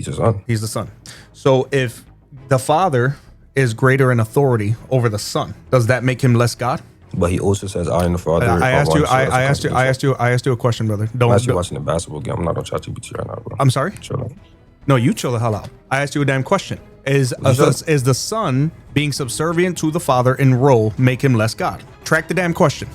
He's the son. He's the son. So if the Father is greater in authority over the Son, does that make him less God? But he also says, I and the Father. I asked you a question, brother. I'm actually watching the basketball game. I'm not on ChatGPT right now, bro. I'm sorry? Chill. No, you chill the hell out. I asked you a damn question. Is the Son being subservient to the Father in role make him less God? Track the damn question.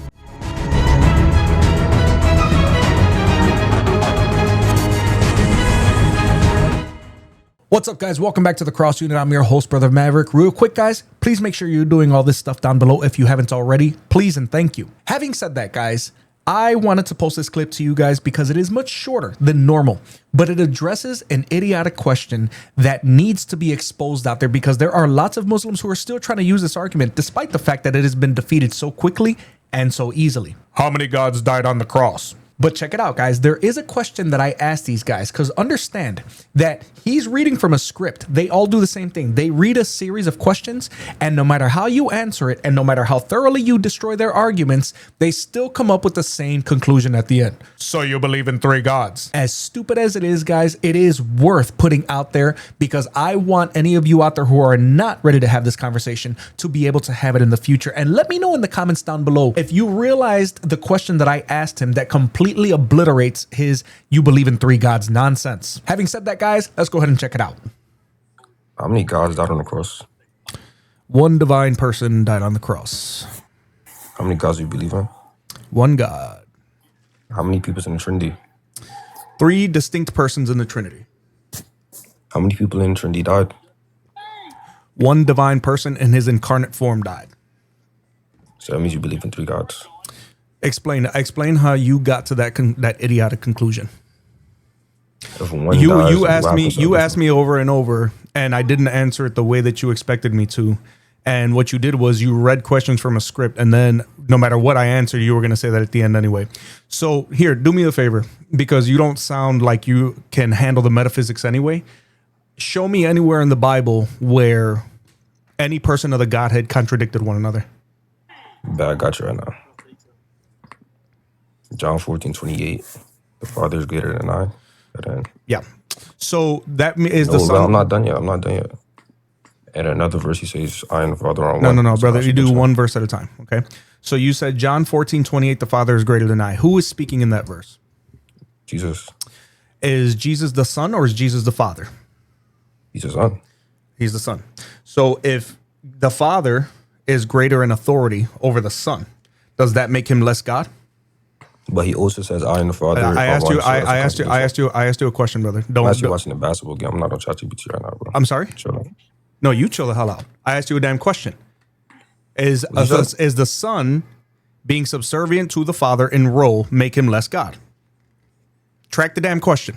What's up, guys? Welcome back to the Cross Unit. I'm your host, Brother Maverick. Real quick, guys, please make sure you're doing all this stuff down below if you haven't already. Please and thank you. Having said that, guys, I wanted to post this clip to you guys because it is much shorter than normal, but it addresses an idiotic question that needs to be exposed out there because there are lots of Muslims who are still trying to use this argument despite the fact that it has been defeated so quickly and so easily. How many gods died on the cross? But check it out, guys. There is a question that I asked these guys because understand that he's reading from a script. They all do the same thing. They read a series of questions, and no matter how you answer it and no matter how thoroughly you destroy their arguments, they still come up with the same conclusion at the end. So you believe in three gods? As stupid as it is, guys, it is worth putting out there because I want any of you out there who are not ready to have this conversation to be able to have it in the future. And let me know in the comments down below if you realized the question that I asked him that completely obliterates his "you believe in three gods" nonsense. Having said that, guys, let's go ahead and check it out. How many gods died on the cross? One divine person died on the cross. How many gods do you believe in? One God. How many people's in the Trinity? Three distinct persons in the Trinity. How many people in the Trinity died? One divine person in his incarnate form died. So that means you believe in three gods. Explain how you got to that idiotic conclusion. If one You dies, you asked me over and over, and I didn't answer it the way that you expected me to. And what you did was you read questions from a script, and then no matter what I answered, you were going to say that at the end anyway. So here, do me a favor, because you don't sound like you can handle the metaphysics anyway. Show me anywhere in the Bible where any person of the Godhead contradicted one another. But I got you right now. John 14:28. The Father is greater than I. Yeah. So that is no, the Son. I'm not done yet. And another verse, he says, I and the Father are one. No, brother. You do one verse at a time. Okay. So you said John 14:28, the Father is greater than I. Who is speaking in that verse? Jesus. Is Jesus the Son or is Jesus the Father? He's the Son. He's the Son. So if the Father is greater in authority over the Son, does that make him less God? But he also says, I and the Father. I asked you a question, brother. I'm actually watching the basketball game. I'm not on ChatGPT right now, bro. I'm sorry? Chill. No, you chill the hell out. I asked you a damn question. Is the Son being subservient to the Father in role make him less God? Track the damn question.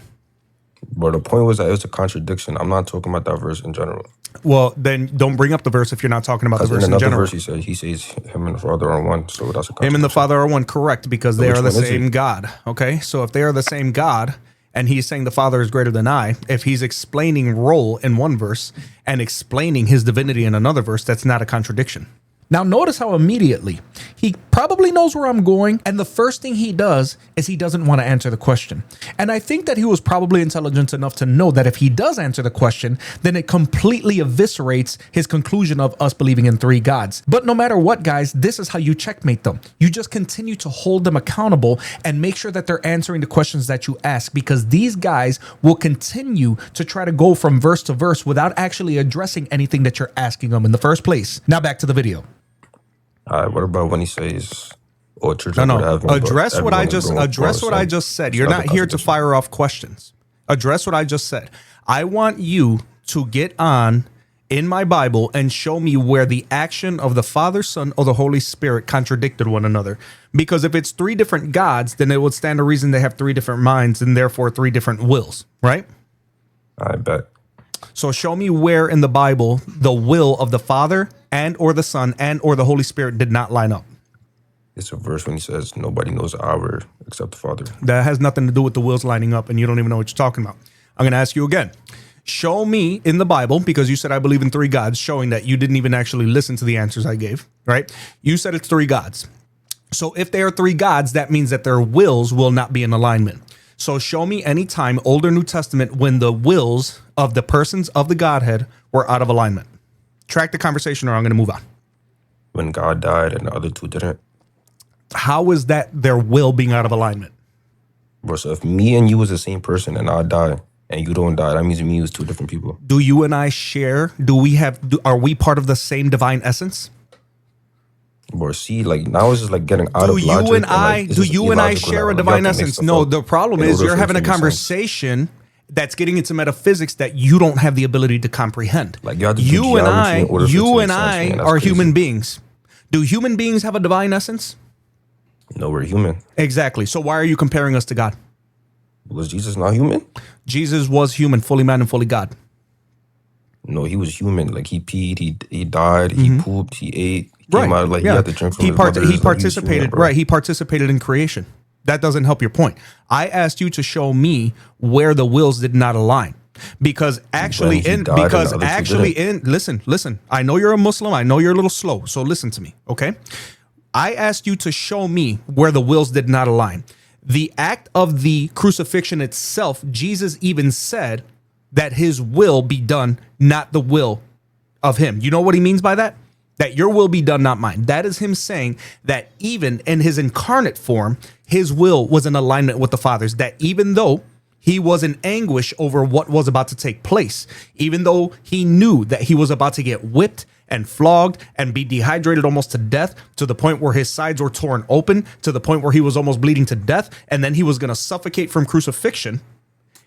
But the point was that it was a contradiction. I'm not talking about that verse in general. Well, then don't bring up the verse if you're not talking about the verse in general. Verse he says him and the Father are one. So that's a contradiction. Him and the Father are one, correct, because they are the same God. Okay, so if they are the same God, and he's saying the Father is greater than I, if he's explaining role in one verse and explaining his divinity in another verse, that's not a contradiction. Now, notice how immediately he probably knows where I'm going. And the first thing he does is he doesn't want to answer the question. And I think that he was probably intelligent enough to know that if he does answer the question, then it completely eviscerates his conclusion of us believing in three gods. But no matter what, guys, this is how you checkmate them. You just continue to hold them accountable and make sure that they're answering the questions that you ask, because these guys will continue to try to go from verse to verse without actually addressing anything that you're asking them in the first place. Now back to the video. What about when he says, "Oh, church"? No. Address what I just said. You're not here to fire off questions. Address what I just said. I want you to get on in my Bible and show me where the action of the Father, Son, or the Holy Spirit contradicted one another. Because if it's three different gods, then it would stand to reason they have three different minds and therefore three different wills, right? I bet. So show me where in the Bible the will of the Father and or the Son and or the Holy Spirit did not line up. It's a verse when he says nobody knows the hour except the Father. That has nothing to do with the wills lining up, and you don't even know what you're talking about. I'm going to ask you again. Show me in the Bible, because you said I believe in three gods, showing that you didn't even actually listen to the answers I gave, right? You said it's three gods. So if they are three gods, that means that their wills will not be in alignment. So show me any time, Old or New Testament, when the wills of the persons of the Godhead were out of alignment? Track the conversation or I'm going to move on. When God died and the other two didn't. How is that their will being out of alignment? Bro, so if me and you was the same person and I die and you don't die, that means me and you is two different people. Do you and I share? Are we part of the same divine essence? Bro, see, like now it's just like getting out of logic. Do you and I share a divine essence? No, the problem is you're having a conversation that's getting into metaphysics that you don't have the ability to comprehend. Like you and I are human beings. Do human beings have a divine essence? No, we're human. Exactly. So why are you comparing us to God? Was Jesus not human? Jesus was human, fully man and fully God. No, he was human. Like he peed, he died, he pooped, he ate, he came out, like he had to drink from his mother's, he participated, human, he participated in creation. That doesn't help your point. I asked you to show me where the wills did not align. Because listen, I know you're a Muslim, I know you're a little slow, so listen to me, okay? I asked you to show me where the wills did not align. The act of the crucifixion itself, Jesus even said that his will be done, not the will of him. You know what he means by that? That your will be done, not mine. That is him saying that even in his incarnate form, his will was in alignment with the Father's. That even though he was in anguish over what was about to take place, even though he knew that he was about to get whipped and flogged and be dehydrated almost to death, to the point where his sides were torn open, to the point where he was almost bleeding to death, and then he was going to suffocate from crucifixion,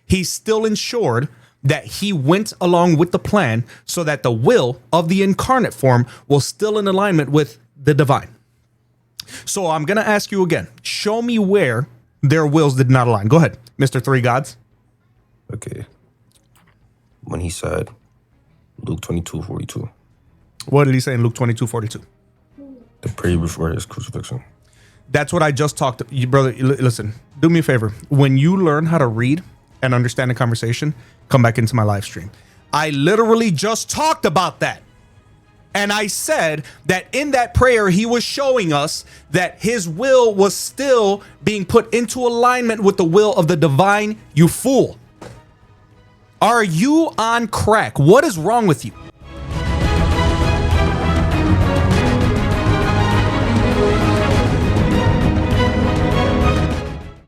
he still ensured that he went along with the plan so that the will of the incarnate form was still in alignment with the divine. So I'm going to ask you again, show me where their wills did not align. Go ahead, Mr. Three Gods. Okay. When he said, Luke 22:42. What did he say in Luke 22:42? The prayer before his crucifixion. That's what I just talked to you, brother. Listen, do me a favor. When you learn how to read and understand the conversation, come back into my live stream. I literally just talked about that. And I said that in that prayer, he was showing us that his will was still being put into alignment with the will of the divine. You fool. Are you on crack? What is wrong with you?